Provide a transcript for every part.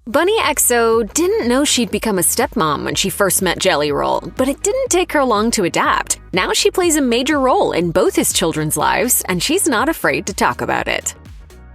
Bunnie Xo didn't know she'd become a stepmom when she first met Jelly Roll, but it didn't take her long to adapt. Now she plays a major role in both his children's lives, and she's not afraid to talk about it.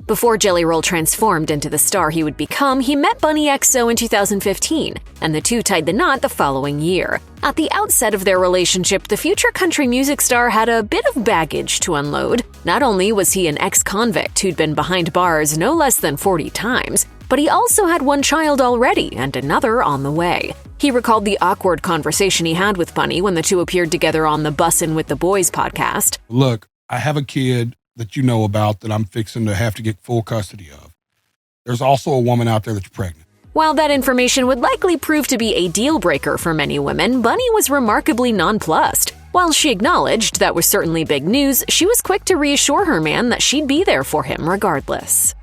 Before Jelly Roll transformed into the star he would become, he met Bunnie Xo in 2015, and the two tied the knot the following year. At the outset of their relationship, the future country music star had a bit of baggage to unload. Not only was he an ex-convict who'd been behind bars no less than 40 times, but he also had one child already and another on the way. He recalled the awkward conversation he had with Bunnie when the two appeared together on the Bussin' with the Boys podcast. Look, I have a kid that you know about that I'm fixing to have to get full custody of. There's also a woman out there that's pregnant. While that information would likely prove to be a deal-breaker for many women, Bunnie was remarkably nonplussed. While she acknowledged that was certainly big news, she was quick to reassure her man that she'd be there for him regardless.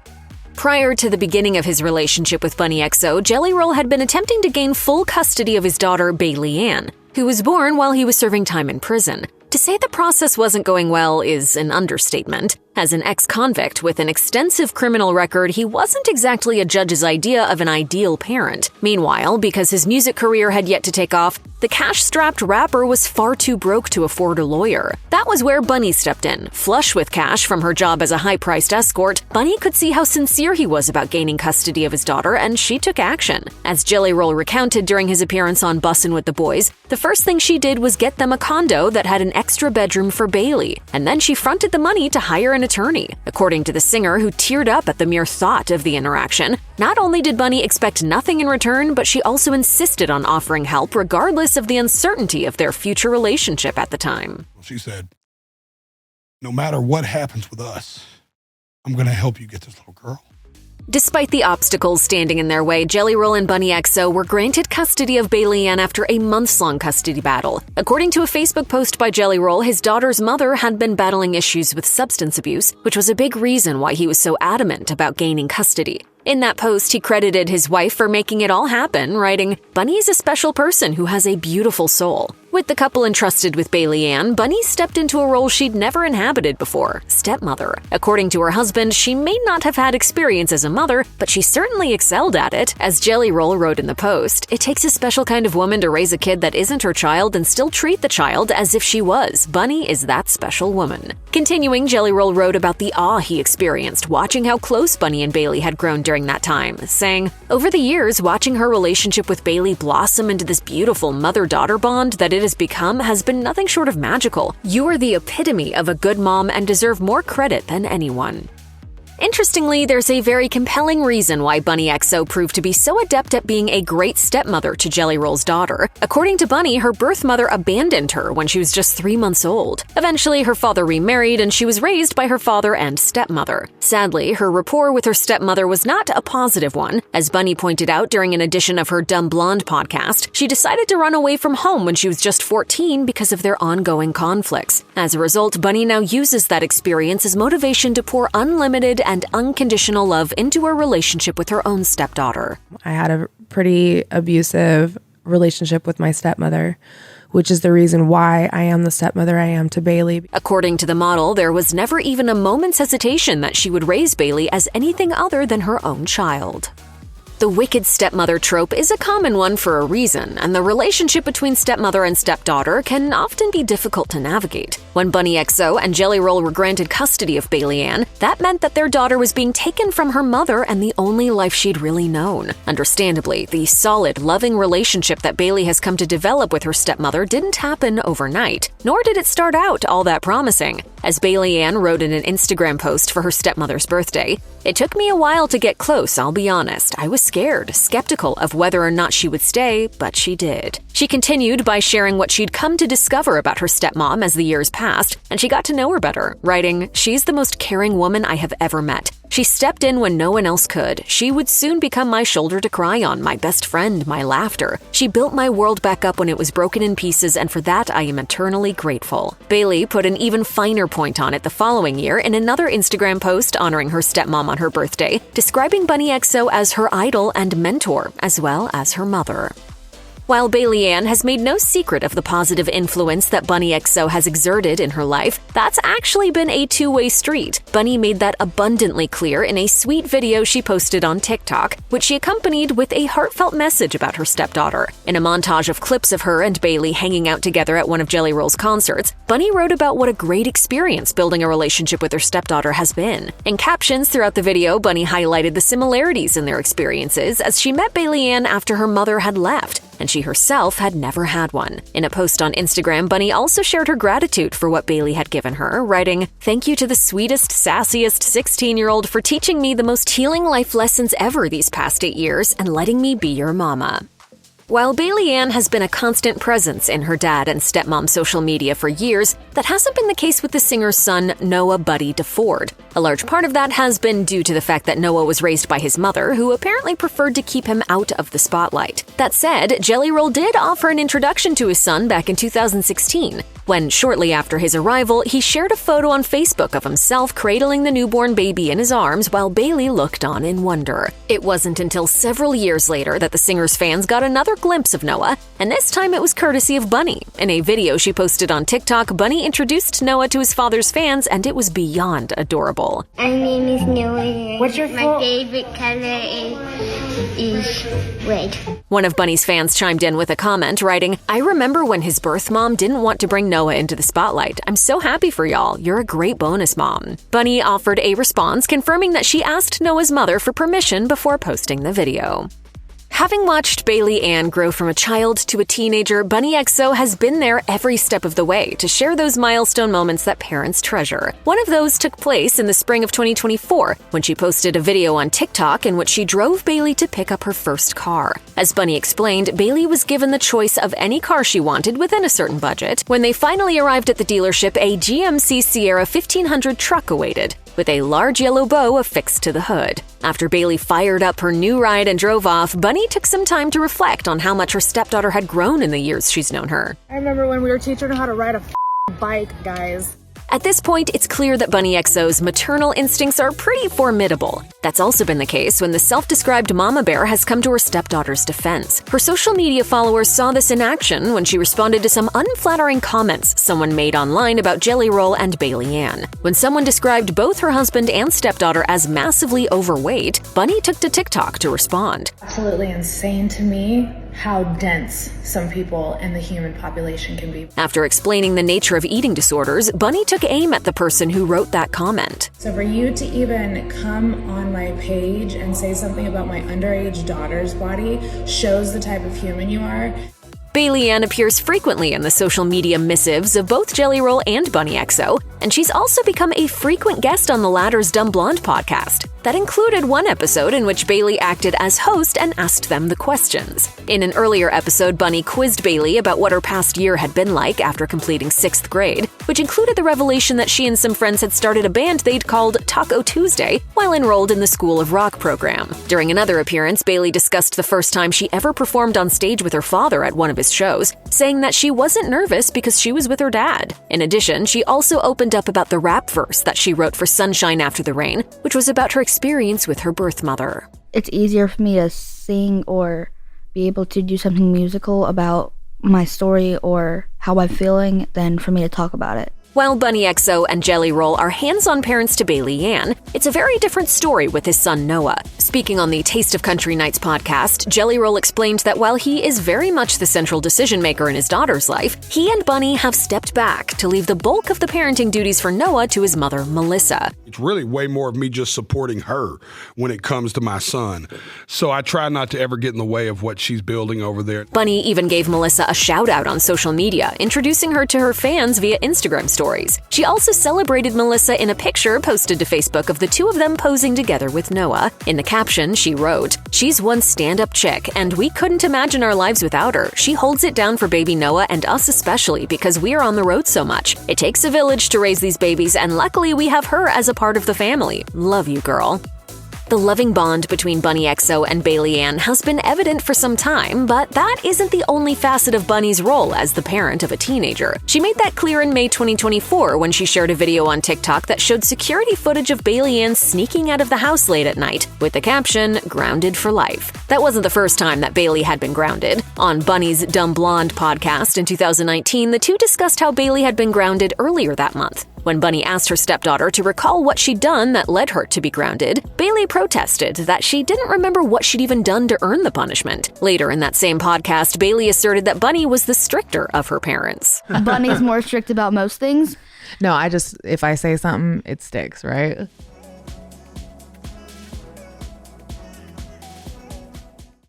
Prior to the beginning of his relationship with Bunnie Xo, Jelly Roll had been attempting to gain full custody of his daughter, Bailee Ann, who was born while he was serving time in prison. To say the process wasn't going well is an understatement. As an ex-convict with an extensive criminal record, he wasn't exactly a judge's idea of an ideal parent. Meanwhile, because his music career had yet to take off, the cash-strapped rapper was far too broke to afford a lawyer. That was where Bunnie stepped in. Flush with cash from her job as a high-priced escort, Bunnie could see how sincere he was about gaining custody of his daughter, and she took action. As Jelly Roll recounted during his appearance on Bussin' with the Boys, the first thing she did was get them a condo that had an extra bedroom for Bailee, and then she fronted the money to hire an attorney. According to the singer, who teared up at the mere thought of the interaction, not only did Bunnie expect nothing in return, but she also insisted on offering help regardless of the uncertainty of their future relationship at the time. She said, no matter what happens with us, I'm going to help you get this little girl. Despite the obstacles standing in their way, Jelly Roll and Bunnie Xo were granted custody of Bailee Ann after a months-long custody battle. According to a Facebook post by Jelly Roll, his daughter's mother had been battling issues with substance abuse, which was a big reason why he was so adamant about gaining custody. In that post, he credited his wife for making it all happen, writing, "Bunnie's a special person who has a beautiful soul." With the couple entrusted with Bailee Ann, Bunnie stepped into a role she'd never inhabited before, stepmother. According to her husband, she may not have had experience as a mother, but she certainly excelled at it. As Jelly Roll wrote in the post, "It takes a special kind of woman to raise a kid that isn't her child and still treat the child as if she was. Bunnie is that special woman." Continuing, Jelly Roll wrote about the awe he experienced watching how close Bunnie and Bailee had grown during that time, saying, "Over the years, watching her relationship with Bailee blossom into this beautiful mother-daughter bond that it has become has been nothing short of magical. You are the epitome of a good mom and deserve more credit than anyone." Interestingly, there's a very compelling reason why Bunnie Xo proved to be so adept at being a great stepmother to Jelly Roll's daughter. According to Bunnie, her birth mother abandoned her when she was just 3 months old. Eventually, her father remarried, and she was raised by her father and stepmother. Sadly, her rapport with her stepmother was not a positive one. As Bunnie pointed out during an edition of her Dumb Blonde podcast, she decided to run away from home when she was just 14 because of their ongoing conflicts. As a result, Bunnie now uses that experience as motivation to pour unlimited and unconditional love into her relationship with her own stepdaughter. I had a pretty abusive relationship with my stepmother, which is the reason why I am the stepmother I am to Bailee. According to the model, there was never even a moment's hesitation that she would raise Bailee as anything other than her own child. The wicked stepmother trope is a common one for a reason, and the relationship between stepmother and stepdaughter can often be difficult to navigate. When Bunnie Xo and Jelly Roll were granted custody of Bailee Ann, that meant that their daughter was being taken from her mother and the only life she'd really known. Understandably, the solid, loving relationship that Bailee has come to develop with her stepmother didn't happen overnight, nor did it start out all that promising. As Bailee Ann wrote in an Instagram post for her stepmother's birthday, "It took me a while to get close, I'll be honest. I was scared, skeptical of whether or not she would stay, but she did." She continued by sharing what she'd come to discover about her stepmom as the years passed, and she got to know her better, writing, "She's the most caring woman I have ever met. She stepped in when no one else could. She would soon become my shoulder to cry on, my best friend, my laughter. She built my world back up when it was broken in pieces, and for that I am eternally grateful." Bailee put an even finer point on it the following year in another Instagram post honoring her stepmom on her birthday, describing Bunnie Xo as her idol and mentor, as well as her mother. While Bailee Ann has made no secret of the positive influence that Bunnie Xo has exerted in her life, that's actually been a two-way street. Bunnie made that abundantly clear in a sweet video she posted on TikTok, which she accompanied with a heartfelt message about her stepdaughter. In a montage of clips of her and Bailee hanging out together at one of Jelly Roll's concerts, Bunnie wrote about what a great experience building a relationship with her stepdaughter has been. In captions throughout the video, Bunnie highlighted the similarities in their experiences as she met Bailee Ann after her mother had left, and she herself had never had one. In a post on Instagram, Bunnie also shared her gratitude for what Bailee had given her, writing, "Thank you to the sweetest, sassiest 16-year-old for teaching me the most healing life lessons ever these past 8 years and letting me be your mama." While Bailee Ann has been a constant presence in her dad and stepmom social media for years, that hasn't been the case with the singer's son, Noah Buddy DeFord. A large part of that has been due to the fact that Noah was raised by his mother, who apparently preferred to keep him out of the spotlight. That said, Jelly Roll did offer an introduction to his son back in 2016, when, shortly after his arrival, he shared a photo on Facebook of himself cradling the newborn baby in his arms while Bailee looked on in wonder. It wasn't until several years later that the singer's fans got another glimpse of Noah, and this time it was courtesy of Bunnie. In a video she posted on TikTok, Bunnie introduced Noah to his father's fans, and it was beyond adorable. My name is Noah. What's your My favorite color is red. One of Bunnie's fans chimed in with a comment, writing, "I remember when his birth mom didn't want to bring Noah into the spotlight. I'm so happy for y'all. You're a great bonus mom." Bunnie offered a response confirming that she asked Noah's mother for permission before posting the video. Having watched Bailee Ann grow from a child to a teenager, Bunnie Xo has been there every step of the way to share those milestone moments that parents treasure. One of those took place in the spring of 2024, when she posted a video on TikTok in which she drove Bailee to pick up her first car. As Bunnie explained, Bailee was given the choice of any car she wanted within a certain budget. When they finally arrived at the dealership, a GMC Sierra 1500 truck awaited, with a large yellow bow affixed to the hood. After Bailee fired up her new ride and drove off, Bunnie took some time to reflect on how much her stepdaughter had grown in the years she's known her. I remember when we were teaching her how to ride a bike, guys. At this point, it's clear that Bunnie Xo's maternal instincts are pretty formidable. That's also been the case when the self-described mama bear has come to her stepdaughter's defense. Her social media followers saw this in action when she responded to some unflattering comments someone made online about Jelly Roll and Bailee Ann. When someone described both her husband and stepdaughter as massively overweight, Bunnie took to TikTok to respond. Absolutely insane to me how dense some people in the human population can be. After explaining the nature of eating disorders, Bunnie took aim at the person who wrote that comment. So for you to even come on my page and say something about my underage daughter's body shows the type of human you are. Bailee Ann appears frequently in the social media missives of both Jelly Roll and Bunnie Xo, and she's also become a frequent guest on the latter's Dumb Blonde podcast. That included one episode in which Bailee acted as host and asked them the questions. In an earlier episode, Bunnie quizzed Bailee about what her past year had been like after completing 6th grade, which included the revelation that she and some friends had started a band they'd called Taco Tuesday while enrolled in the School of Rock program. During another appearance, Bailee discussed the first time she ever performed on stage with her father at one of his shows, saying that she wasn't nervous because she was with her dad. In addition, she also opened up about the rap verse that she wrote for Sunshine After the Rain, which was about her experience with her birth mother. It's easier for me to sing or be able to do something musical about my story or how I'm feeling than for me to talk about it. While Bunnie Xo and Jelly Roll are hands-on parents to Bailee Ann, it's a very different story with his son Noah. Speaking on the Taste of Country Nights podcast, Jelly Roll explained that while he is very much the central decision-maker in his daughter's life, he and Bunnie have stepped back to leave the bulk of the parenting duties for Noah to his mother, Melissa. It's really way more of me just supporting her when it comes to my son. So I try not to ever get in the way of what she's building over there. Bunnie even gave Melissa a shout-out on social media, introducing her to her fans via Instagram stories. She also celebrated Melissa in a picture posted to Facebook of the two of them posing together with Noah. In the caption, she wrote, "She's one stand-up chick, and we couldn't imagine our lives without her. She holds it down for baby Noah and us especially because we are on the road so much. It takes a village to raise these babies, and luckily we have her as a part of the family. Love you, girl." The loving bond between Bunnie Xo and Bailee Ann has been evident for some time, but that isn't the only facet of Bunnie's role as the parent of a teenager. She made that clear in May 2024 when she shared a video on TikTok that showed security footage of Bailee Ann sneaking out of the house late at night, with the caption, "Grounded for life." That wasn't the first time that Bailee had been grounded. On Bunnie's Dumb Blonde podcast in 2019, the two discussed how Bailee had been grounded earlier that month. When Bunnie asked her stepdaughter to recall what she'd done that led her to be grounded, Bailee protested that she didn't remember what she'd even done to earn the punishment. Later in that same podcast, Bailee asserted that Bunnie was the stricter of her parents. Bunnie's more strict about most things. No, if I say something, it sticks, right?